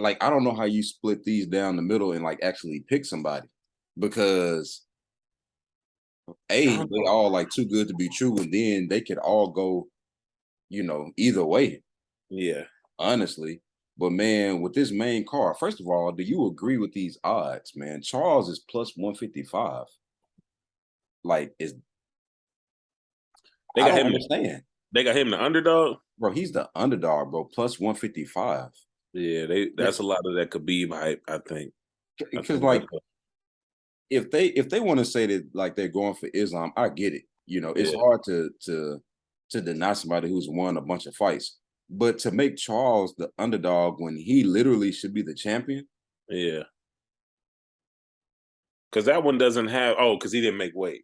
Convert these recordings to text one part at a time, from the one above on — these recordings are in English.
like, I don't know how you split these down the middle and like actually pick somebody because they all like too good to be true, and then they could all go, either way, Yeah. honestly. But man, with this main card, first of all, do you agree with these odds, man? Charles is plus 155. Like, They I got don't him. understand. They got him the underdog. Bro, he's the underdog, bro, plus 155. Yeah, that's a lot of that Khabib hype, I think. Because like if they want to say that like they're going for Islam, I get it. It's Yeah, hard to deny somebody who's won a bunch of fights. But to make Charles the underdog when he literally should be the champion. yeah. Because that one doesn't have. Oh, because he didn't make weight.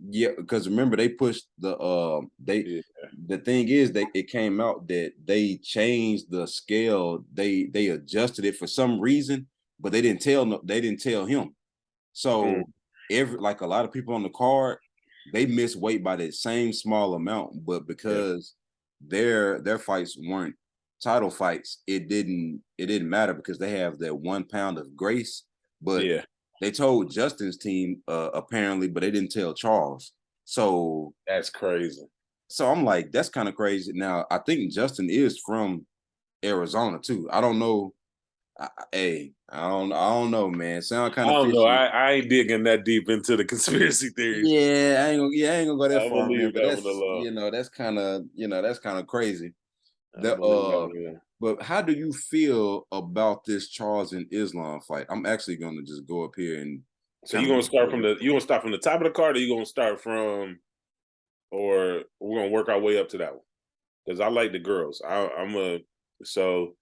Yeah, because remember they pushed Yeah. the thing is it came out that they changed the scale. They adjusted it for some reason, but they didn't tell him. Mm. So like a lot of people on the card, they missed weight by that same small amount, but Yeah. because their fights weren't title fights, it didn't matter because they have that 1 pound of grace. But Yeah. they told Justin's team apparently, but they didn't tell Charles. So That's crazy. I'm like, that's kind of crazy. Now I think Justin is from Arizona too. I don't know. I don't know, man. Sound I kind of don't know. fishy. I ain't digging that deep into the conspiracy theories. I ain't gonna go that I'm gonna far, man. leave But that one alone. that's kind of crazy. I'm The gonna leave that one alone. but how do you feel about this Charles and Islam fight? I'm actually gonna just go up here and So kind of you gonna start from the top of the card, or you gonna start from, or we're gonna work our way up to that one? Because I like the girls. So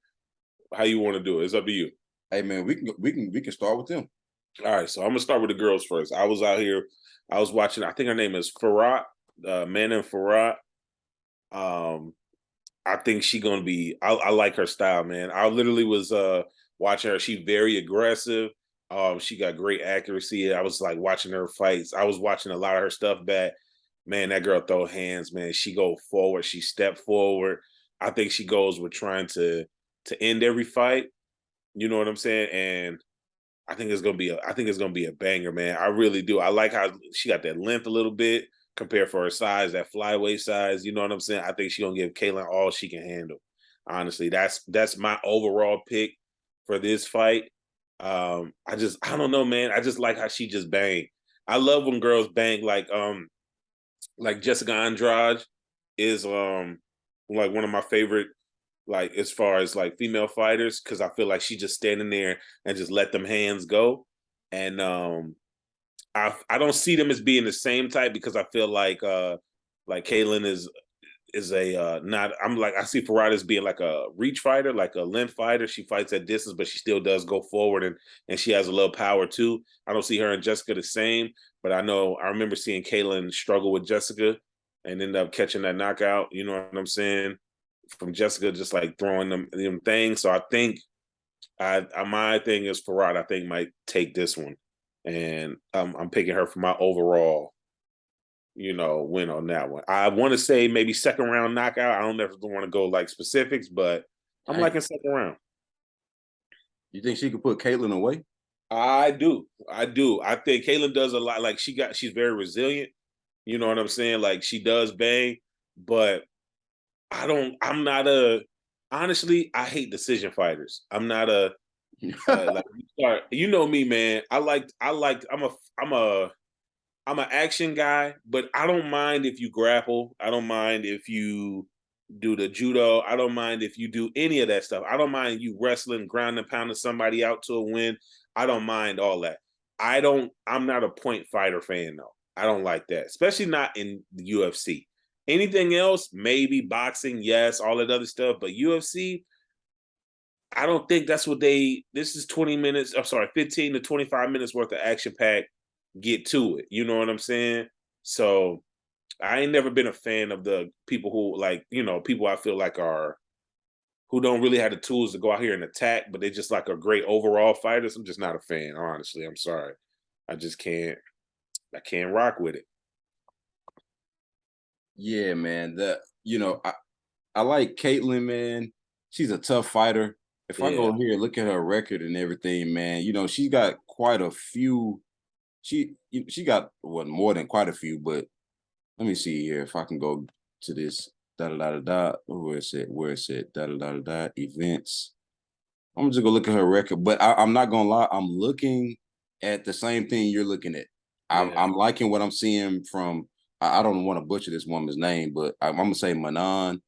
how you want to do it? It's up to you. Hey man, we can start with them. All right, so I'm gonna start with the girls first. I was out here. I was watching. I think her name is Farhat, Manon Farhat. Um, I think she gonna be. I like her style, man. I literally was watching her. She very aggressive. She got great accuracy. I was like watching her fights. I was watching a lot of her stuff back. Man, that girl throw hands, man. She go forward. She step forward. I think she goes with trying to end every fight. You know what I'm saying? And I think it's gonna be a banger, man. I really do. I like how she got that length a little bit compared for her size, that flyweight size. You know what I'm saying? I think she's gonna give Kaylin all she can handle. Honestly, that's my overall pick for this fight. I don't know, man. I just like how she just bang. I love when girls bang like Jessica Andrade is like one of my favorite, like as far as like female fighters, because I feel like she just standing there and just let them hands go. And I don't see them as being the same type because I feel like Kaylin is a not I'm like I see Farad as being like a reach fighter, like a length fighter. She fights at distance, but she still does go forward and she has a little power too. I don't see her and Jessica the same, but I remember seeing Kaylin struggle with Jessica and end up catching that knockout. You know what I'm saying? From Jessica, just like throwing them things. So I think my thing is Farad. I think might take this one, and I'm picking her for my overall, win on that one. I want to say maybe second round knockout. I don't know if I want to go like specifics, but I'm Dang. liking second round. You think she could put Caitlin away? I do. I do. I think Kaylin does a lot. Like she's very resilient. You know what I'm saying? Like she does bang, but I'm not honestly, I hate decision fighters. I'm not a like you know me, man. I'm an action guy, but I don't mind if you grapple. I don't mind if you do the judo. I don't mind if you do any of that stuff. I don't mind you wrestling, ground and pounding somebody out to a win. I don't mind all that. I'm not a point fighter fan though. I don't like that, especially not in the UFC. Anything else, maybe boxing, yes, all that other stuff, but UFC, I don't think that's what this is 20 minutes, I'm sorry, 15 to 25 minutes worth of action pack. Get to it. You know what I'm saying? So I ain't never been a fan of the people who like, people I feel like are who don't really have the tools to go out here and attack, but they just like a great overall fighters. I'm just not a fan, honestly. I'm sorry. I just can't rock with it. Yeah, man. I like Caitlin, man. She's a tough fighter. if I Yeah. go here, look at her record and everything, man, you know, she's got quite a few. She got more than quite a few, but let me see here if I can go to this da da da da da. Where is it? Where is it? Da da da da da. Events. I'm just gonna look at her record, but I'm not gonna lie. I'm looking at the same thing you're looking at. Yeah. I'm liking what I'm seeing from. I don't want to butcher this woman's name, but I'm gonna say Manon.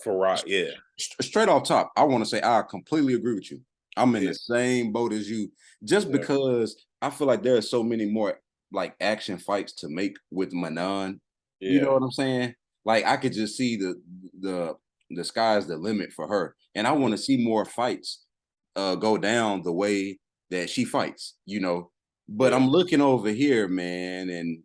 Farad, yeah. Straight off top, I want to say I completely agree with you. I'm in Yeah. the same boat as you, just Yeah. because I feel like there are so many more like action fights to make with Manon. You know Yeah. what I'm saying? Like I could just see the the sky's the limit for her, and I want to see more fights go down the way that she fights. You know, but Yeah. I'm looking over here, man, and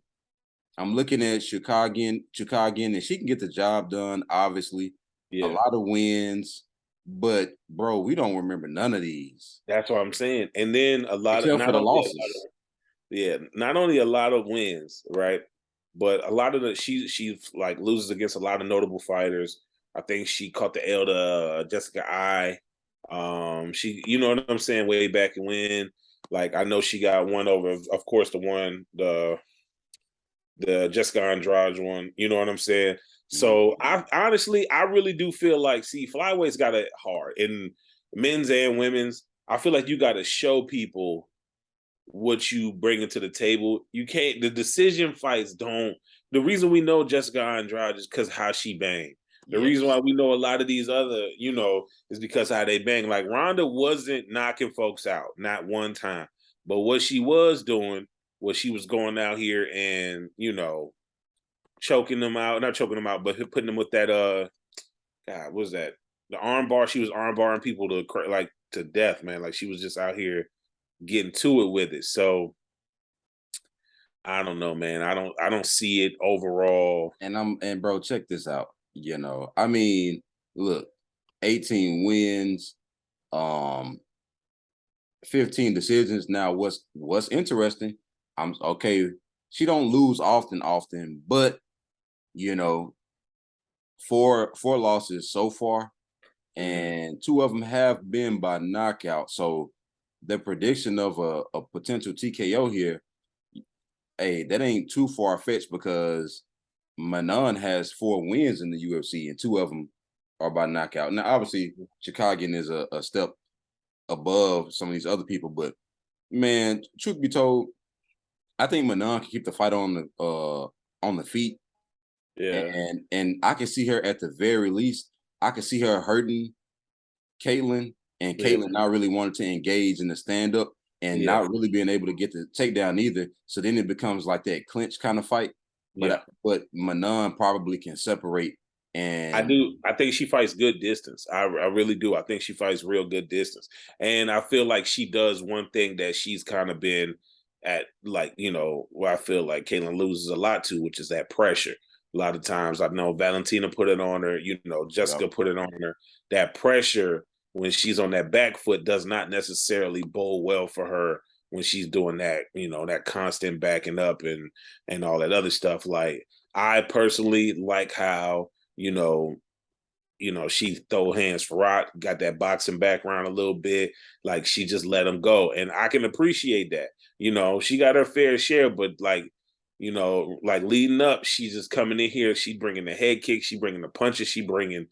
I'm looking at Chicago, and she can get the job done. Obviously, a Yeah. lot of wins, but bro, we don't remember none of these That's what I'm saying. And then a lot of except for not the only a lot of losses. yeah, not only a lot of wins, right? But a lot of the she like loses against a lot of notable fighters. I think she caught the L to Jessica I. She, you know what I'm saying, way back when. Like I know she got one over, of course, the Jessica Andrade one. You know what I'm saying? So Mhm. I honestly, I really do feel like, see, flyweights got it hard in men's and women's. I feel like you got to show people what you bring to the table. You can't. The decision fights don't. The reason we know Jessica Andrade is because how she banged. The reason Yes, why we know a lot of these other, is because how they bang. Like Ronda wasn't knocking folks out, not one time. But what she was doing was she was going out here and choking them out, not choking them out, but putting them with that God, what was that? The arm bar. She was arm barring people to death, man. Like she was just out here getting to it with it. So I don't know, man. I don't see it overall. and bro, check this out. You know, I mean, look, 18 wins, um, 15 decisions. Now, what's interesting? I'm okay. She don't lose often, but you know, four losses so far, Mhm. and two of them have been by knockout. So the prediction of a potential TKO here, hey, that ain't too far fetched because Manon has 4 wins in the UFC, and two of them are by knockout. Now, obviously, Chicago is a step above some of these other people, but man, truth be told, I think Manon can keep the fight on the feet, Yeah, and I can see her at the very least. I can see her hurting Caitlyn, and yeah, Caitlyn not really wanting to engage in the stand up and yeah, not really being able to get the takedown either. So then it becomes like that clinch kind of fight. yeah. But Manon probably can separate I and do. I think she fights good distance. I really do. I think she fights real good distance, and I feel like she does one thing that she's kind of been at, like where I feel like Caitlyn loses a lot to, which is that pressure. A lot of times, I know Valentina put it on her. yep. Jessica put it on her. That pressure when she's on that back foot does not necessarily bode well for her when she's doing that. That constant backing up and all that other stuff. Like I personally like how she throw hands for Rock, got that boxing background a little bit. Like she just let him go. And I can appreciate that. She got her fair share, but like leading up, she's just coming in here. She bringing the head kick, she bringing the punches, she bringing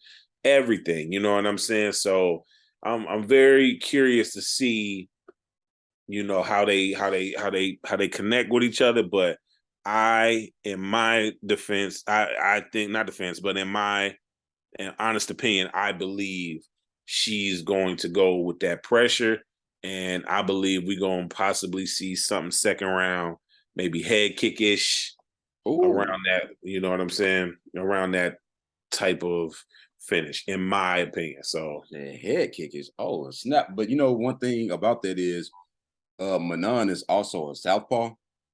everything. You know what I'm saying? So I'm very curious to see, how they connect with each other. But in my defense, I think not defense, but in my honest opinion, I believe she's going to go with that pressure. And I believe we're going to possibly see something second round, maybe head kick-ish Ooh, around that, you know what I'm saying? Around that type of finish, in my opinion. So, the head kick is snap. But you know, one thing about that is Manon is also a southpaw.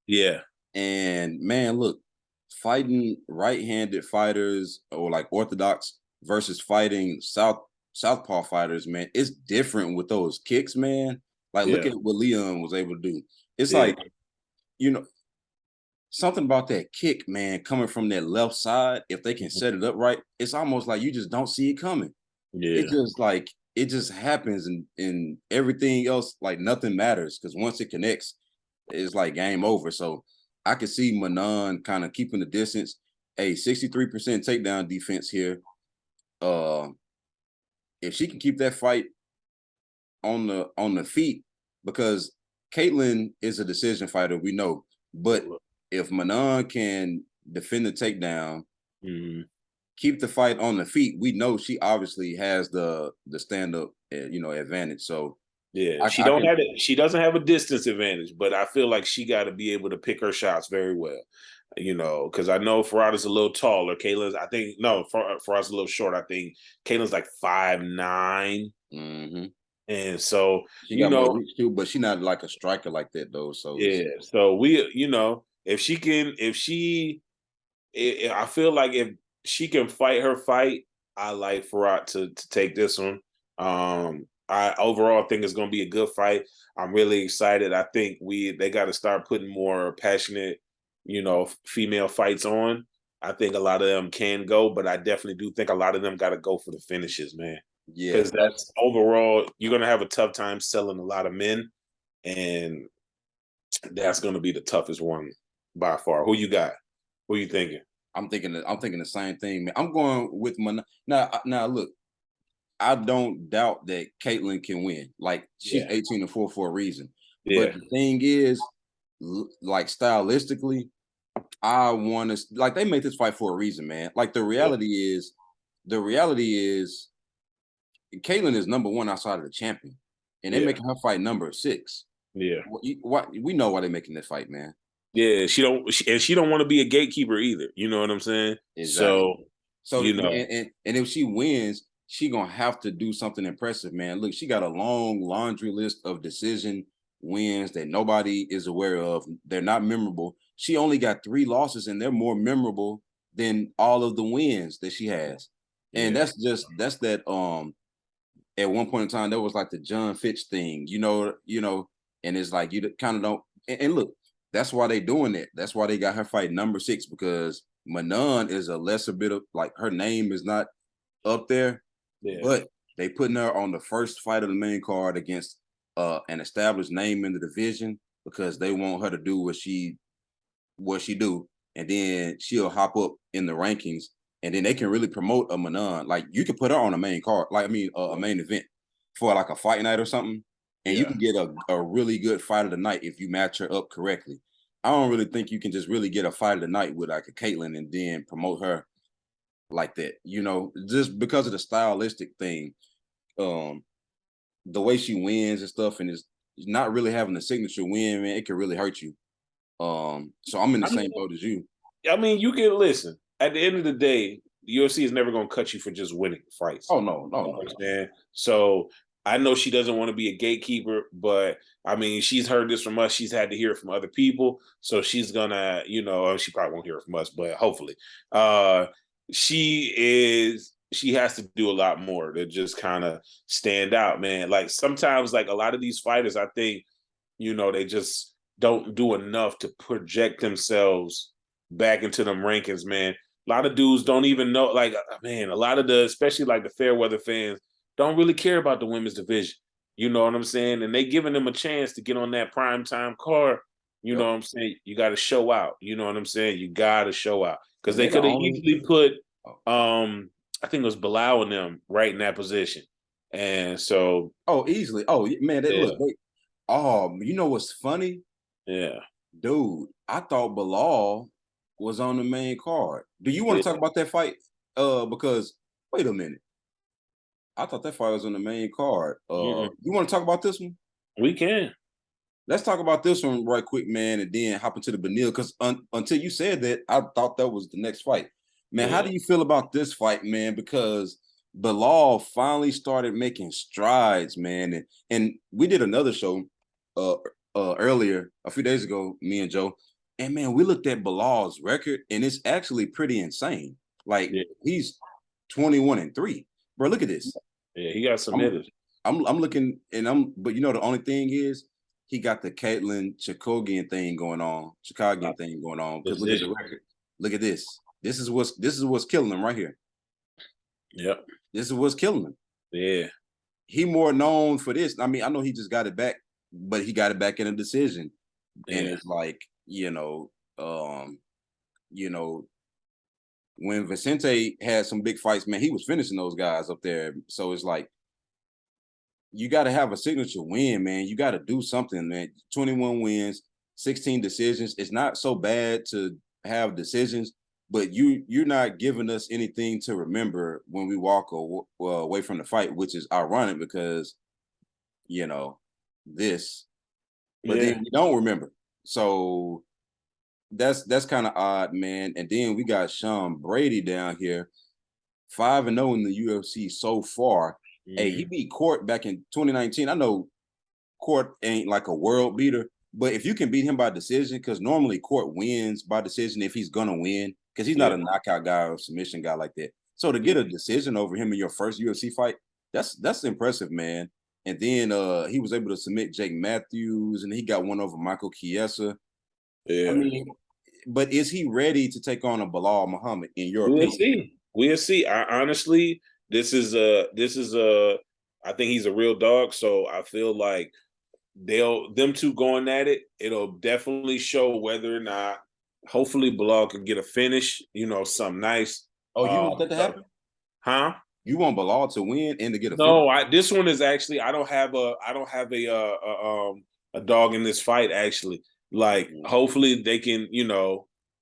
yeah, And man, look, fighting right-handed fighters or like orthodox versus fighting southpaw fighters, man, it's different with those kicks, man. Like, look yeah, at what Leon was able to do. It's yeah, like, you know, something about that kick, man, coming from that left side. If they can set it up right, it's almost like you just don't see it coming. It's yeah, just like it just happens, and everything else, like nothing matters, because once it connects, it's like game over. So I could see Manon kind of keeping the distance. A 63% takedown defense here. Uh, if she can keep that fight on the feet, because Caitlin is a decision fighter, we know. But if Manon can defend the takedown, keep the fight on the feet, we know she obviously has the stand up, advantage. So Yeah, I can. she doesn't have a distance advantage, but I feel like she got to be able to pick her shots very well. Because I know Ferrata's a little taller. Kayla's, I think, no, Ferrata's a little short. I think Kayla's like 5'9". Mm-hmm. And so, She got more reach too, but she's not like a striker like that though. So yeah. So if she can, I feel like if she can fight her fight, I like Ferrat to take this one. I overall think it's going to be a good fight. I'm really excited. I think they got to start putting more passionate, female fights on. I think a lot of them can go, but I definitely do think a lot of them got to go for the finishes, man. yeah, Because that's overall, you're going to have a tough time selling a lot of men, and that's going to be the toughest one by far. Who you got? Who you thinking? I'm thinking the same thing, man. I'm going with Manon. Now look, I don't doubt that Caitlyn can win. Like she's 18-4 for a reason. Yeah. But the thing is, like stylistically, I want to like they made this fight for a reason, man. Like the reality is, Caitlyn is number one outside of the champion, and they're making her fight number 6. Yeah. We know why they're making this fight, man. Yeah, she don't want to be a gatekeeper either. You know what I'm saying? Exactly. So and if she wins, she gonna have to do something impressive, man. Look, she got a long laundry list of decision wins that nobody is aware of. They're not memorable. She only got 3 losses, and they're more memorable than all of the wins that she has. And that's that. At one point in time, there was like the John Fitch thing, and it's like you kind of don't. And look, that's why they doing it. That's why they got her fight number 6, because Manon is a lesser bit of like her name is not up there, but they putting her on the first fight of the main card against an established name in the division, because they want her to do what she do, and then she'll hop up in the rankings, and then they can really promote a Manon. Like you can put her on a main card, like a main event for like a fight night or something, and you can get a really good fight of the night if you match her up correctly. I don't really think you can just really get a fight of the night with like a Caitlyn and then promote her like that, just because of the stylistic thing, the way she wins and stuff, and is not really having a signature win, man, it can really hurt you. So I'm in the same boat as you. I mean, you can listen. At the end of the day, the UFC is never going to cut you for just winning fights. Oh no. Man. So I know she doesn't want to be a gatekeeper, but I mean, she's heard this from us. She's had to hear it from other people, so she's gonna, she probably won't hear it from us, but hopefully, she has to do a lot more to just kind of stand out, man. Like sometimes, like a lot of these fighters, I think, they just don't do enough to project themselves back into them rankings, man. A lot of dudes don't even know, like, man, a lot of especially like the fair weather fans don't really care about the women's division. You know what I'm saying? And they giving them a chance to get on that prime time card. You know what I'm saying? You got to show out. You know what I'm saying? You got to show out, because they could have easily put, I think it was Belal and them right in that position. And so, easily. Oh man, look. You know what's funny? Yeah, dude, I thought Belal was on the main card. Do you want to talk about that fight? Because wait a minute, I thought that fight was on the main card. You want to talk about this one? We can. Let's talk about this one right quick, man, and then hop into the Benil. Because until you said that, I thought that was the next fight. Man, how do you feel about this fight, man? Because Belal finally started making strides, man, and we did another show earlier a few days ago, me and Joe, and man, we looked at Belal's record, and it's actually pretty insane. Like he's 21-3, bro. Look at this. Yeah, he got some hitters. I'm looking, but the only thing is he got the Caitlyn Chikagian thing going on. Because look at the record. Look at this. This is what's killing him right here. Yep. This is what's killing him. Yeah. he more known for this. I mean, I know he just got it back, but he got it back in a decision. And Yeah. it's like, you know, when Vicente had some big fights, man, he was finishing those guys up there. So it's like you got to have a signature win, man. You got to do something, man. 21 wins, 16 decisions. It's not so bad to have decisions, but you're not giving us anything to remember when we walk away from the fight, which is ironic because this, but Yeah. then we don't remember. So that's kind of odd, man. And then we got Sean Brady down here, 5-0 in the UFC so far. Hey, he beat Court back in 2019. I know Court ain't like a world beater, but if you can beat him by decision, because normally Court wins by decision if he's gonna win, because he's not a knockout guy or submission guy like that. So to get a decision over him in your first UFC fight, that's impressive, man. And then he was able to submit Jake Matthews, and he got one over Michael Chiesa. I Yeah. mean, but is he ready to take on a Belal Muhammad in your We'll opinion? see. We'll see. I honestly, this is a. I think he's a real dog. So I feel like them two going at it. It'll definitely show whether or not. Hopefully, Belal can get a finish. Something nice. Oh, you want that to happen? Huh? You want Belal to win and to get a finish? No, this one is actually I don't have a dog in this fight actually. Like hopefully they can, he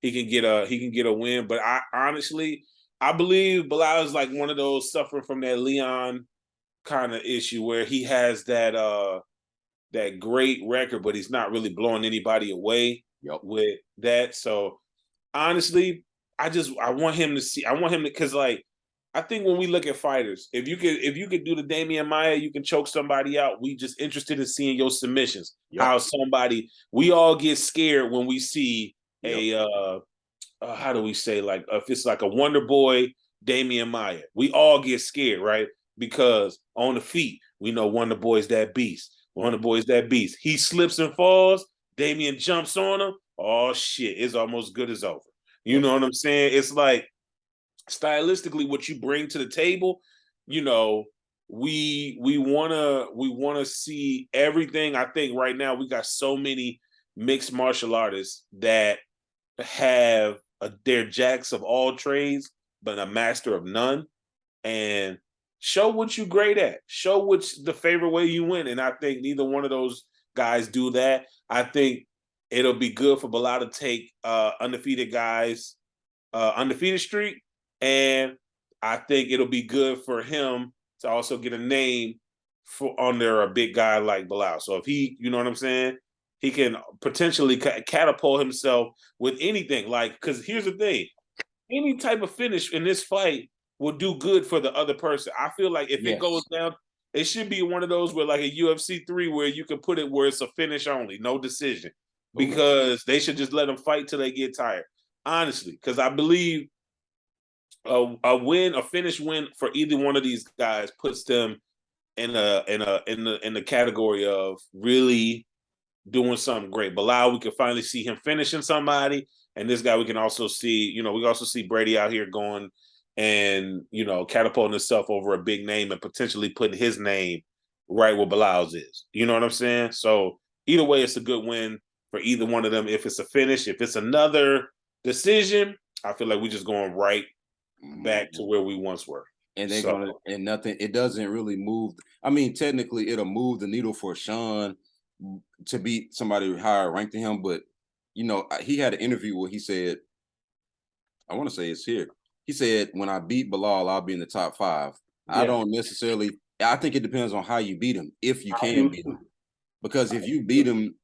can get a win, but I honestly I believe Belal is like one of those suffering from that Leon kind of issue where he has that great record but he's not really blowing anybody away with that. So honestly, I want him to because like I think when we look at fighters, if you could do the Damian Maia, you can choke somebody out. We just interested in seeing your submissions. How we all get scared when we see how do we say, like if it's like a Wonder Boy Damian Maia, we all get scared, right? Because on the feet, we know Wonder Boy's that beast. Wonder Boy's that beast. He slips and falls. Damian jumps on him. Oh shit, it's almost good as over. You know what I'm saying? It's like stylistically what you bring to the table, we wanna see everything. I think right now we got so many mixed martial artists that have they're jacks of all trades, but a master of none. And show what you great at. Show what's the favorite way you win. And I think neither one of those guys do that. I think it'll be good for Belal to take undefeated guys, undefeated streak. And I think it'll be good for him to also get a name for under a big guy like Belal. So if he, you know what I'm saying, he can potentially catapult himself with anything. Like, because here's the thing, any type of finish in this fight will do good for the other person. I feel like if it goes down, it should be one of those where like a UFC 3 where you can put it where it's a finish only, no decision, because they should just let them fight till they get tired. Honestly, because I believe a finish win for either one of these guys puts them in the category of really doing something great. Belal, we can finally see him finishing somebody, and this guy we can also see. We also see Brady out here going and catapulting himself over a big name and potentially putting his name right where Belal's is. You know what I'm saying? So either way, it's a good win for either one of them. If it's a finish, if it's another decision, I feel like we're just going right back to where we once were. And they're gonna nothing. It doesn't really move. I mean, technically, it'll move the needle for Sean to beat somebody higher ranked than him. But he had an interview where he said, I want to say it's here. He said, "When I beat Belal, I'll be in the top 5." I don't necessarily. I think it depends on how you beat him. If you can beat him, because if you beat him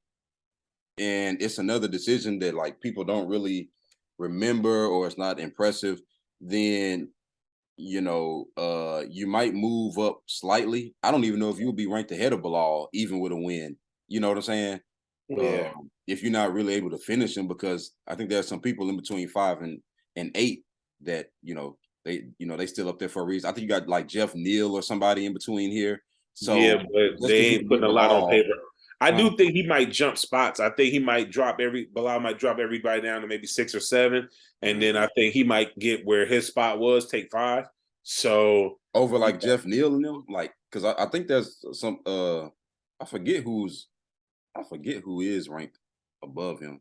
and it's another decision that like people don't really remember or it's not impressive, then you might move up slightly. I don't even know if you'll be ranked ahead of Belal even with a win. You know what I'm saying? Yeah. If you're not really able to finish him, because I think there's some people in between 5 and 8 that they still up there for a reason. I think you got like Jeff Neal or somebody in between here. So yeah, but they ain't putting a lot on paper. I do think he might jump spots. I think he might Belal might drop everybody down to maybe 6 or 7. And then I think he might get where his spot was, take 5. So over like Jeff Neal and them, like because I think there's some I forget who is ranked above him.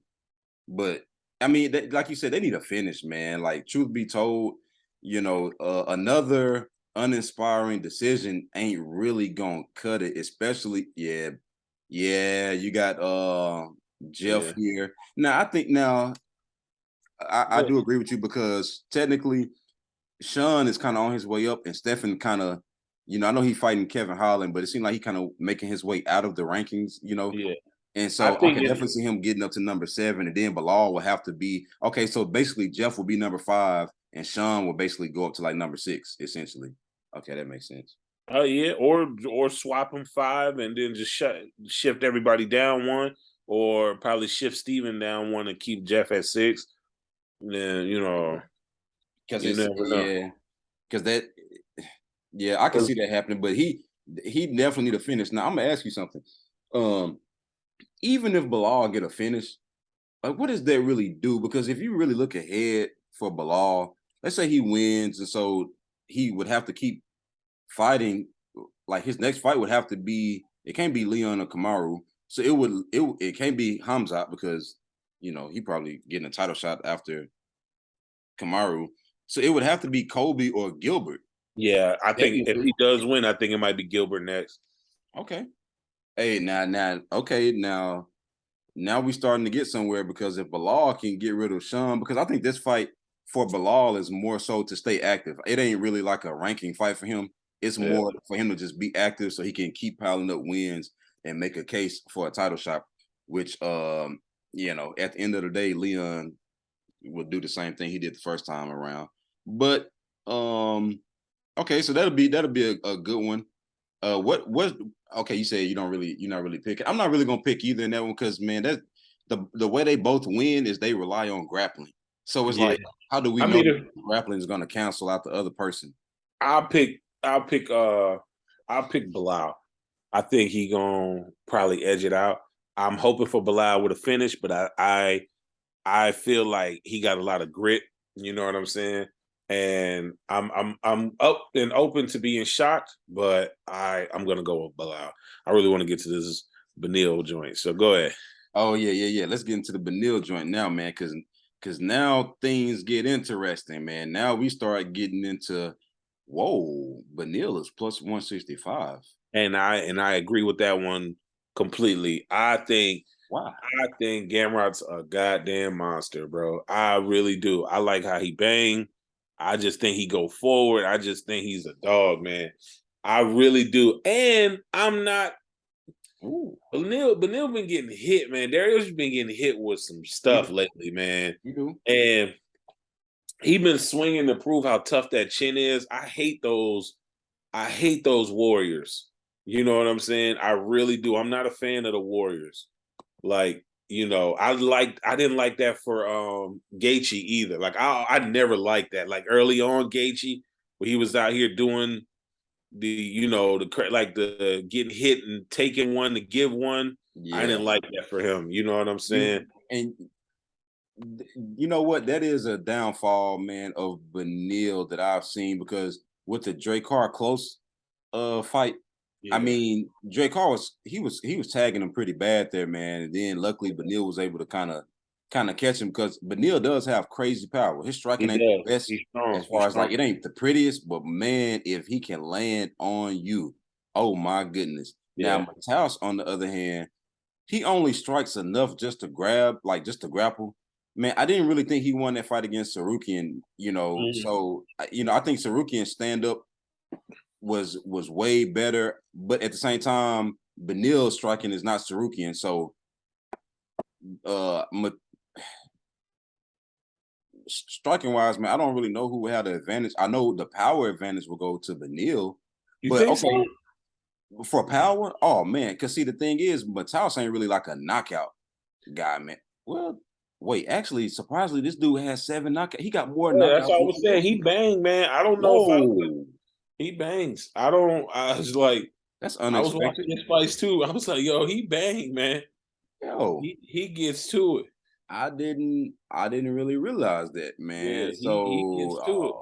But I mean, like you said, they need a finish, man. Like, truth be told, another uninspiring decision ain't really gonna cut it. Especially, yeah, you got Jeff Yeah. here. Now, I think I do agree with you because technically Sean is kind of on his way up, and Stephen kind of, I know he's fighting Kevin Holland, but it seemed like he kind of making his way out of the rankings. Yeah. And I so I think could it, definitely see him getting up to number 7, and then Belal will have to be okay. So basically, Jeff will be number 5, and Sean will basically go up to like number 6, essentially. Okay, that makes sense. oh yeah, or swap them 5 and then just shift everybody down one, or probably shift Steven down one and keep Jeff at 6. Then Because you it's never know. because that I can see that happening. But he definitely need a finish. Now I'm gonna ask you something. Um, Even if Belal get a finish, like what does that really do? Because if you really look ahead for Belal, let's say he wins, and so he would have to keep fighting. Like his next fight would have to be, it can't be Leon or Kamaru. So it can't be Hamzat because he probably getting a title shot after Kamaru. So it would have to be Colby or Gilbert. Yeah, I think if Technically. he does win, I think it might be Gilbert next. Okay. Hey, okay, now we starting to get somewhere because if Belal can get rid of Sean, because I think this fight for Belal is more so to stay active. It ain't really like a ranking fight for him. It's Yeah. more for him to just be active so he can keep piling up wins and make a case for a title shot, which at the end of the day, Leon will do the same thing he did the first time around. But okay, so that'll be a good one. What okay, you say you're not really picking. I'm not really gonna pick either in that one because man, that the way they both win is they rely on grappling. So it's Yeah. like, how do we I know mean, that if grappling is gonna cancel out the other person? I'll pick Bilal. I think he gonna probably edge it out. I'm hoping for Bilal with a finish, but I feel like he got a lot of grit. You know what I'm saying? And I'm up and open to being shocked, but I'm gonna go with Bilal. I really want to get to this Benil joint. So go ahead. Oh yeah. Let's get into the Benil joint now, man, because now things get interesting, man. Now we start getting into whoa, Benil is plus 165. And I agree with that one completely. Wow. I think Gamrot's a goddamn monster, bro. I really do. I like how he bang. I just think he go forward. I just think he's a dog, man. I really do. And I'm not Ooh, Benil been getting hit, man. Darius been getting hit with some you stuff do. lately, man. You do. And he been swinging to prove how tough that chin is. I hate those warriors. You know what I'm saying? I really do. I'm not a fan of the warriors. Like, I didn't like that for Gaethje either. Like I never liked that. Like early on Gaethje, where he was out here doing the getting hit and taking one to give one. I Yeah. didn't like that for him. You know what I'm You saying? and you know what? That is a downfall, man, of Benil that I've seen because with the Drake Carr close fight, I Yeah. mean, Drake Carr was tagging him pretty bad there, man. And then luckily Benil was able to kind of catch him because Benil does have crazy power. His He striking ain't does. the best He's strong. as He's far as like strong. it ain't the prettiest, but man, if he can land on you, oh my goodness. Now Yeah. Matas, on the other hand, he only strikes enough just to grab, like just to grapple. Man, I didn't really think he won that fight against Sarukian, Mhm. So I think Sarukian stand up was way better, but at the same time, Benil's striking is not Sarukian. So uh striking wise, man, I don't really know who had the advantage. I know the power advantage will go to Benil, You but think so? okay, for power, oh man, because see the thing is, Matas ain't really like a knockout guy, man. Well, wait, actually, surprisingly, this dude has 7 knockouts. He got more Yeah, that's knockouts all I than was saying. Benil. He bang, man. I don't know if Whoa, he bangs. I don't. I was like, that's I was watching unexpected. his fights too. I was like, yo, he bang, man. Yo, He gets to it. I didn't really realize that, Yeah, man. he So gets to it.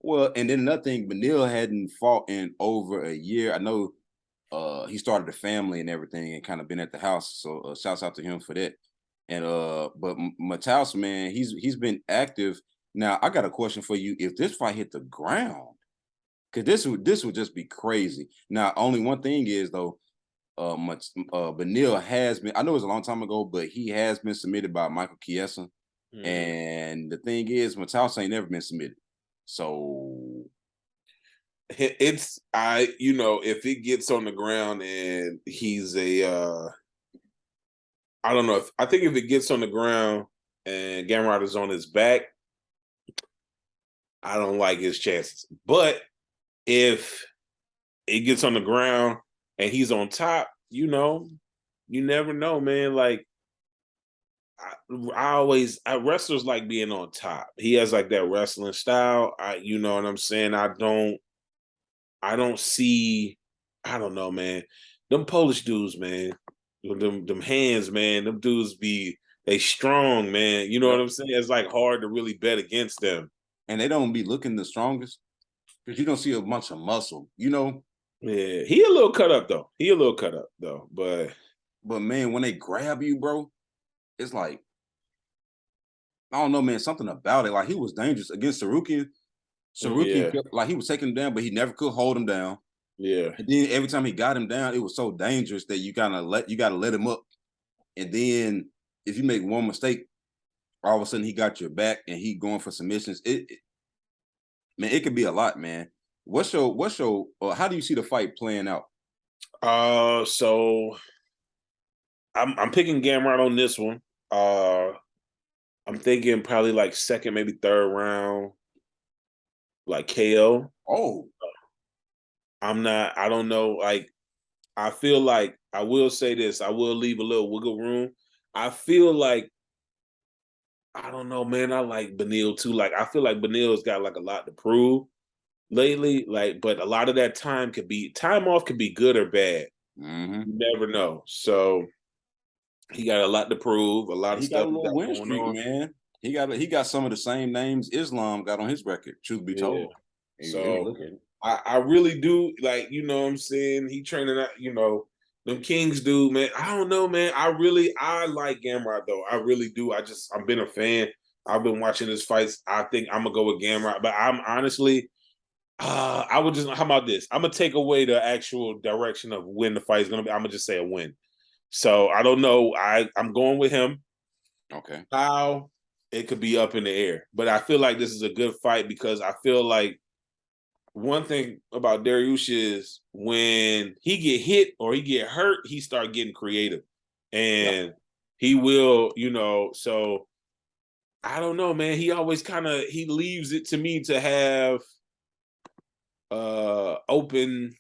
Well, and then another thing, Benil hadn't fought in over a year. I know he started a family and everything and kind of been at the house. So shouts out to him for that. And but Mataus, man, he's been active. Now I got a question for you. If this fight hit the ground, because this would just be crazy. Now, only one thing is though, Benil has been. I know it was a long time ago, but he has been submitted by Michael Chiesa. Mhm. And the thing is, Mataus ain't never been submitted. So It's if it gets on the ground and he's I don't know, if I think if it gets on the ground and Gamrot is on his back, I don't like his chances. But if it gets on the ground and he's on top, you never know, man. Like wrestlers like being on top. He has like that wrestling style. You know what I'm saying? I don't see, I don't know, man. Them Polish dudes, man. Them hands, man. Them dudes they strong, man. You know what yep. I'm saying? It's like hard to really bet against them. And they don't be looking the strongest because you don't see a bunch of muscle, you know. Yeah, he a little cut up though. He a little cut up though, but But man, when they grab you, bro, it's like I don't know, man, something about it. Like he was dangerous against Sarukian. Sarukian, yeah, like he was taking him down, but he never could hold him down. yeah. And then every time he got him down, it was so dangerous that you got to let him up. And then if you make one mistake, all of a sudden he got your back and he going for submissions. Man, it could be a lot, man. What's your how do you see the fight playing out? So I'm picking Gamrot on this one. Uh, I'm thinking probably like second, maybe third round, like KO. Oh, I'm not. I don't know. Like I feel like I will say this. I will leave a little wiggle room. I feel like I don't know, man. I like Benil too. Like I feel like Benil's got like a lot to prove lately. Like, but a lot of that time off could be good or bad. mm-hmm. You never know. So he got a lot to prove, a lot of He got a stuff he little got win going streak, on. man. He got some of the same names Islam got on his record. Truth be Yeah. told, if you really So look at it. I really do like, you know what I'm saying? He training out, them Kings dude, man. I don't know, man. I like Gamrot though. I really do. I've been a fan. I've been watching his fights. I think I'm gonna go with Gamrot, but I'm honestly I would just how about this? I'm gonna take away the actual direction of when the fight is gonna be. I'm gonna just say a win. So I don't know. I'm going with him. Okay. How it could be up in the air, but I feel like this is a good fight because I feel like one thing about Dariush is when he get hit or he get hurt, he start getting creative, Yep. and he will, So I don't know, man. He always he leaves it to me to have open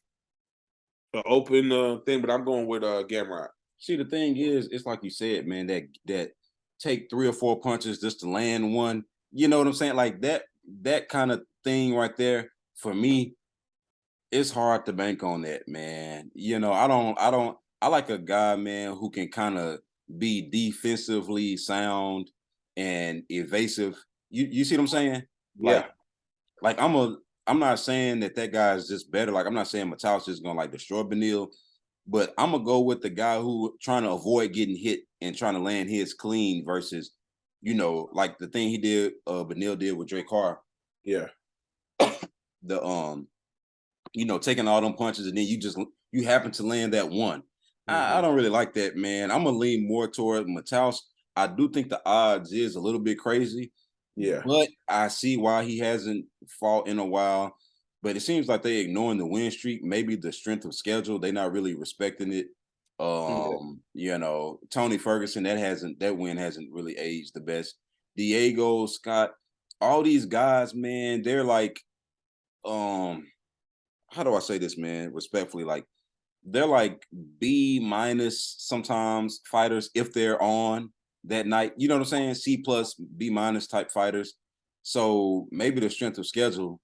thing, but I'm going with Gamrot. See, the thing is, it's like you said, man. That take 3 or 4 punches just to land one. You know what I'm saying? Like that kind of thing right there. For me, it's hard to bank on that, man. I like a guy, man, who can kind of be defensively sound and evasive. You see what I'm saying? Yeah. Like like I'm not saying that guy is just better. Like I'm not saying Mataus is gonna like destroy Benil, but I'm gonna go with the guy who trying to avoid getting hit and trying to land his clean versus, like the thing he did, Benil did with Dre Carr, Yeah. the taking all them punches and then you happen to land that one. I Hmm. don't really like that, man. I'm gonna lean more toward Mataus. I do think the odds is a little bit crazy, Yeah. but I see why he hasn't fought in a while. But it seems like they ignoring the win streak, maybe the strength of schedule. They're not really respecting it. Yeah. Tony Ferguson, that win hasn't really aged the best. Diego, Scott, all these guys, man, they're like, how do I say this, man? Respectfully, like they're like B minus sometimes fighters if they're on that night. You know what I'm saying? C plus B minus type fighters. So maybe the strength of schedule,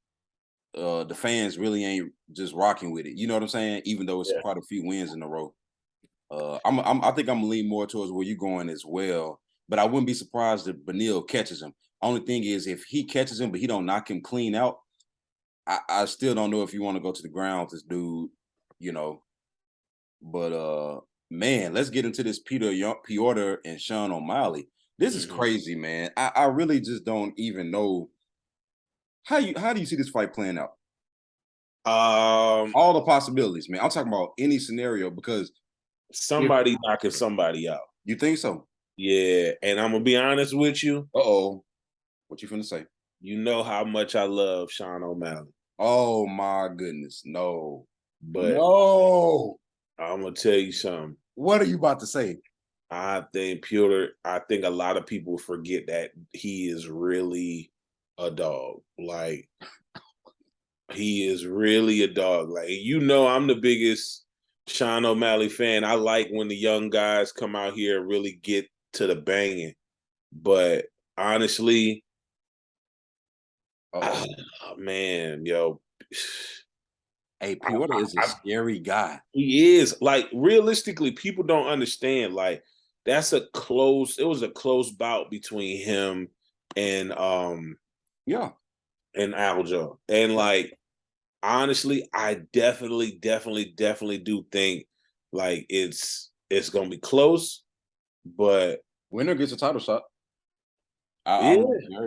the fans really ain't just rocking with it. You know what I'm saying? Even though it's Yeah. quite a few wins in a row. I think I'm gonna lean more towards where you're going as well. But I wouldn't be surprised if Benil catches him. Only thing is if he catches him, but he don't knock him clean out, I still don't know if you want to go to the ground with this dude, you know. But man, let's get into this Piotr and Sean O'Malley. This is Mm-hmm. crazy, man. I really just don't even know how do you see this fight playing out? Um, All the possibilities, man. I'm talking about any scenario because if somebody knocking somebody out. you think so. Yeah, and I'm gonna be honest with you. Uh-oh. What you finna say? You know how much I love Sean O'Malley, Oh my goodness. No. but No. I'm gonna tell you something. What are you about to say? I think Piotr. I think a lot of people forget that he is really a dog. Like he is really a dog. Like I'm the biggest Sean O'Malley fan. I like when the young guys come out here and really get to the banging. But honestly, Uh-oh. man, yo, Hey, Piotr is a I, scary guy. he is like realistically, people don't understand. Like it was a close bout between him and Yeah. and Aljo. And like honestly, I definitely do think like it's gonna be close, but Winner gets a title shot. yeah.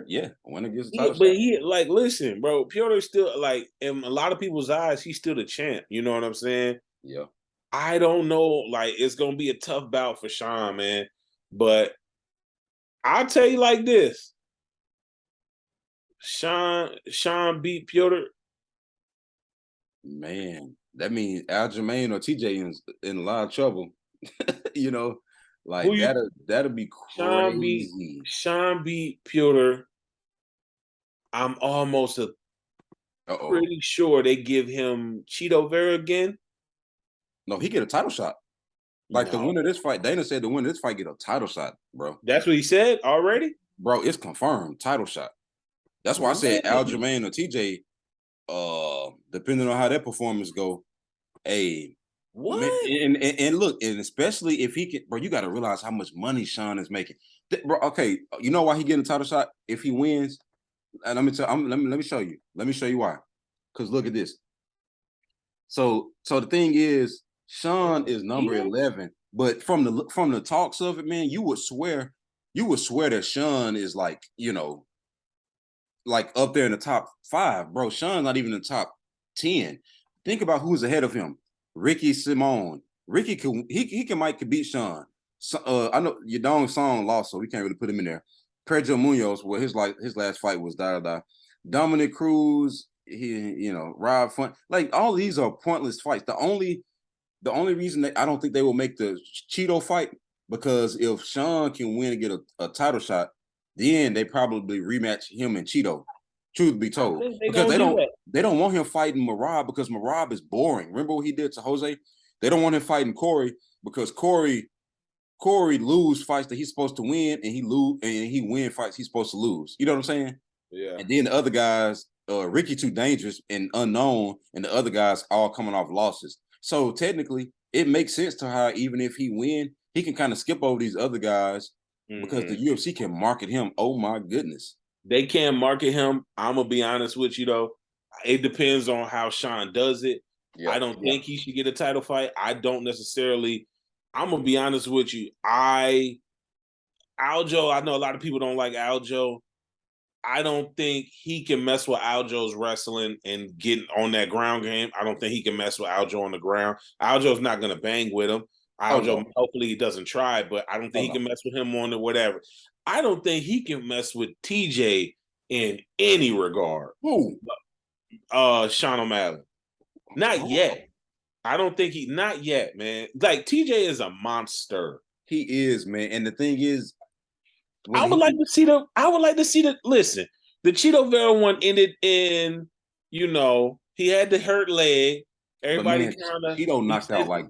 Yeah, winner gets a Yeah, title but shot. he like listen, bro. Piotr still like in a lot of people's eyes, he's still the champ. You know what I'm saying? Yeah. I don't know. Like it's gonna be a tough bout for Sean, man. But I'll tell you like this: Sean beat Piotr. Man, that means Aljamain or TJ in a lot of trouble. you know, Who like you? that'll be Sean beat crazy. Sean beat Piotr. I'm almost Uh-oh. pretty sure they give him Cheeto Vera again. No, he get a title shot. Like the No, winner of this fight, Dana said the winner of this fight get a title shot, bro. that's what he said already. Bro, it's confirmed, title shot. That's why I said Really? Aljamain or TJ, depending on how that performance go, hey, man, What? and look, and especially if he can, bro, you got to realize how much money Sean is making. Bro, okay, you know why he getting a title shot if he wins? And let me show you. Let me show you why. Because look at this. So the thing is, Sean is number Yeah. 11, but from the talks of it, man, you would swear that Sean is like like up there in the top 5, bro. Sean's not even in the top 10. Think about who's ahead of him. Ricky Simone. Ricky could beat Sean. So, I know Yadong Song lost, so we can't really put him in there. Pedro Munoz, well, his last fight was da. Dominic Cruz, Rob Font. Like all these are pointless fights. The only reason I don't think they will make the Cheeto fight because if Sean can win and get a title shot, then they probably rematch him and Cheeto. Truth be I told, think they're because gonna they do don't that. they don't want him fighting Marab because Marab is boring. Remember what he did to Jose? They don't want him fighting Corey because Corey lose fights that he's supposed to win, and he win fights he's supposed to lose. You know what I'm saying? Yeah. And then the other guys, Ricky too dangerous and unknown, and the other guys all coming off losses. So technically, it makes sense to how even if he win, he can kind of skip over these other guys because the Mm-hmm. UFC can market him. Oh my goodness. They can't market him. I'm gonna be honest with you though. It depends on how Sean does it. Yeah, I don't yeah. think he should get a title fight. I don't necessarily. I'm gonna be honest with you. Aljo. I know a lot of people don't like Aljo. I don't think he can mess with Aljo's wrestling and get on that ground game. I don't think he can mess with Aljo on the ground. Aljo's not going to bang with him. Oh Aljo, no. hopefully he doesn't try, but I don't Oh think he no. can mess with him on the whatever. I don't think he can mess with TJ in any regard. Who? Sean O'Malley. Not Oh, yet. I don't think not yet, man. Like TJ is a monster. he is, man. And the thing is, when I would like he to see the. I would like to see the. Listen, the Cheeto Vera one ended in. He had the hurt leg. but Everybody man, kind of. Cheeto He knocked out said, like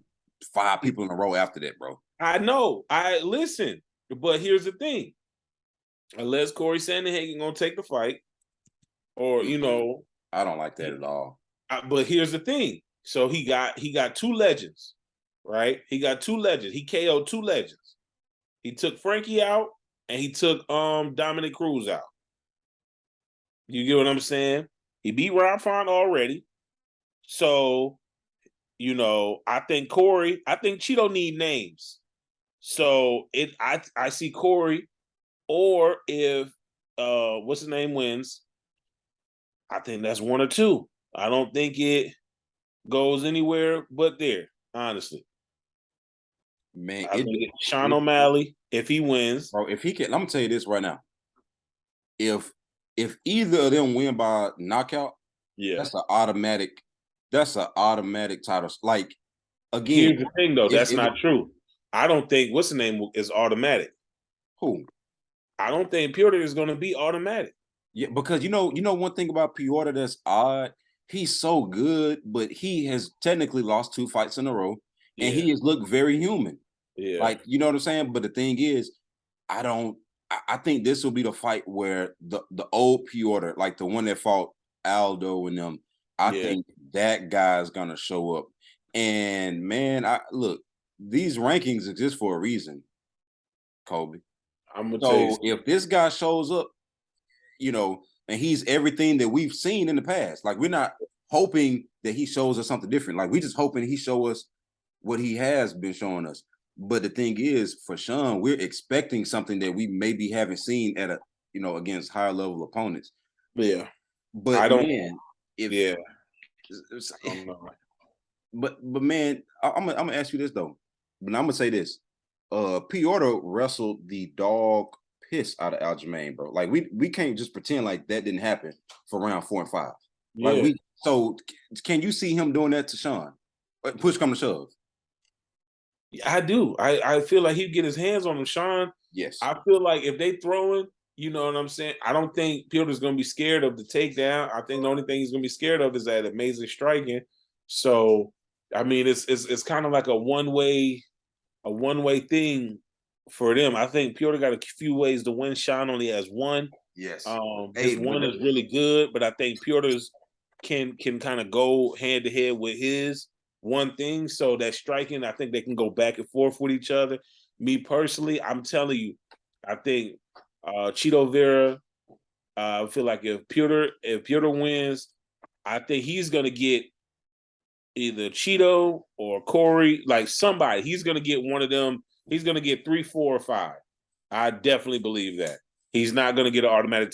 5 people in a row after that, bro. "I know. I listen." But here's the thing: unless Corey Sandhagen gonna take the fight, or Mm-mm. I don't like that at all. but here's the thing. So he got 2 legends, right? He got 2 legends. He KO'd 2 legends. He took Frankie out, and he took Dominic Cruz out. You get what I'm saying? He beat Rob Font already. So, I think Cheeto need names. So I see Corey, or if what's his name wins, I think that's one or two. I don't think it goes anywhere but there, honestly. Man, I think it's Sean O'Malley, if he wins. Bro, if he can, I'm gonna tell you this right now. If either of them win by knockout, Yeah. That's an automatic title. Like, again, Here's the thing, though. That's if not true. I don't think what's the name is automatic. who? I don't think Piotr is going to be automatic. Yeah, because one thing about Piotr that's odd. He's so good, but he has technically lost 2 fights in a row, and he has looked very human. Yeah. Like, you know what I'm saying? But the thing is, I think this will be the fight where the old Piotr, like the one that fought Aldo and them, I think that guy's gonna show up. And man, these rankings exist for a reason, Colby. I'm gonna tell you. So if this guy shows up, and he's everything that we've seen in the past, like we're not hoping that he shows us something different. Like we just hoping he show us what he has been showing us. But the thing is, for Sean, we're expecting something that we maybe haven't seen at against higher level opponents. Yeah. But I don't, man, I don't know. But man, I'm gonna ask you this though. But I'm gonna say this. Piotr wrestled the dog piss out of Aljamain, bro. Like we can't just pretend like that didn't happen for round 4 and 5. Yeah. Like so can you see him doing that to Sean? Push come to shove. I do. I feel like he'd get his hands on him, Sean. Yes. I feel like if they throwing, you know what I'm saying? I don't think Piotr's going to be scared of the takedown. I think the only thing he's going to be scared of is that amazing striking. So, I mean, it's kind of like a one-way thing for them. I think Piotr got a few ways to win. Sean only has one. Yes. His one is really good, but I think Piotr's can kind of go hand to head with his one thing. So that striking, I think they can go back and forth with each other. Me personally, I'm telling you, I think Cheeto Vera. I feel like if Piotr wins, I think he's gonna get either Cheeto or Corey, like somebody. He's gonna get one of them. He's gonna get 3, 4, or 5. I definitely believe that. He's not gonna get an automatic